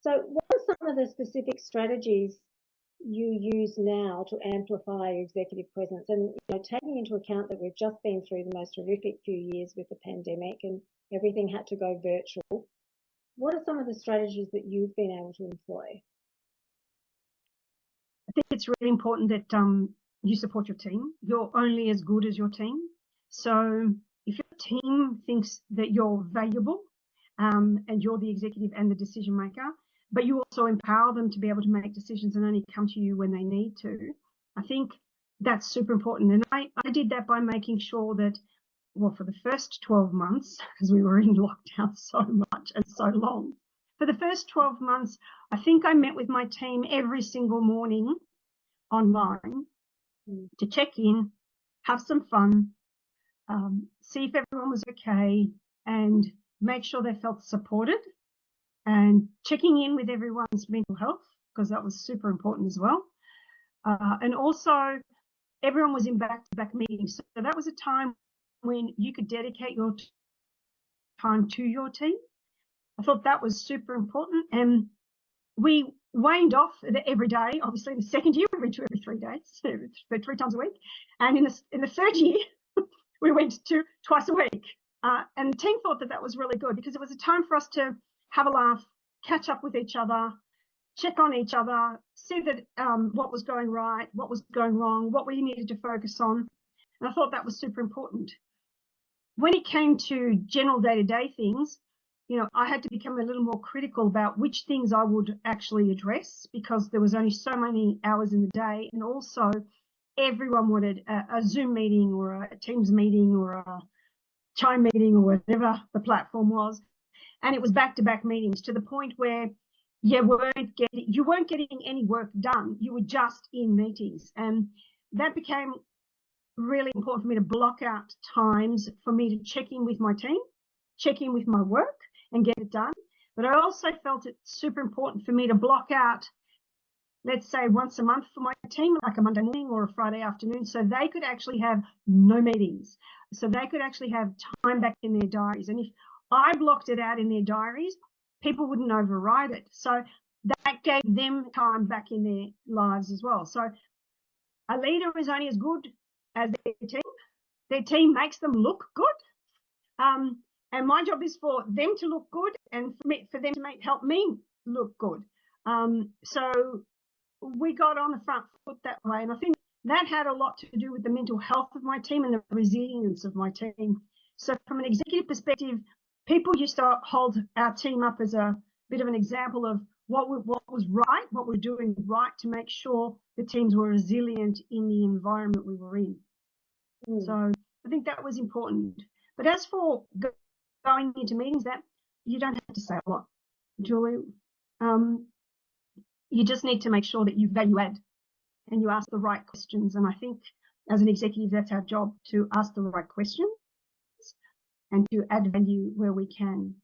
So what are some of the specific strategies you use now to amplify your executive presence? And taking into account that we've just been through the most horrific few years with the pandemic and everything had to go virtual, what are some of the strategies that you've been able to employ? I think it's really important that you support your team. You're only as good as your team. So if your team thinks that you're valuable and you're the executive and the decision maker, but you also empower them to be able to make decisions and only come to you when they need to, I think that's super important. And I did that by making sure that, well, for the first 12 months, because we were in lockdown so much and so long, for the first 12 months, I think I met with my team every single morning online to check in, have some fun, see if everyone was okay, and make sure they felt supported, and checking in with everyone's mental health, because that was super important as well. And also, everyone was in back-to-back meetings. So that was a time when you could dedicate your time to your team. I thought that was super important. And we waned off every day. Obviously, in the second year, we went to every 3 days, 3 times a week. And in the third year, we went to twice a week. And the team thought that was really good because it was a time for us to have a laugh, catch up with each other, check on each other, see that what was going right, what was going wrong, what we needed to focus on. And I thought that was super important. When it came to general day-to-day things, I had to become a little more critical about which things I would actually address, because there was only so many hours in the day, and also everyone wanted a Zoom meeting or a Teams meeting or a Chime meeting or whatever the platform was, and it was back-to-back meetings to the point where you weren't getting any work done. You were just in meetings, and that became really important for me to block out times for me to check in with my team, check in with my work, and get it done. But I also felt it super important for me to block out, let's say, once a month for my team, like a Monday morning or a Friday afternoon, so they could actually have no meetings, so they could actually have time back in their diaries. And if I blocked it out in their diaries, people wouldn't override it. So that gave them time back in their lives as well. So a leader is only as good as their team. Their team makes them look good. And my job is for them to look good and for them to help me look good. So we got on the front foot that way. And I think that had a lot to do with the mental health of my team and the resilience of my team. So from an executive perspective, people used to hold our team up as a bit of an example of what was right, what we're doing right to make sure the teams were resilient in the environment we were in. So I think that was important. But as for going into meetings, that you don't have to say a lot, Julie. You just need to make sure that you value add and you ask the right questions. And I think as an executive, that's our job, to ask the right questions and to add value where we can.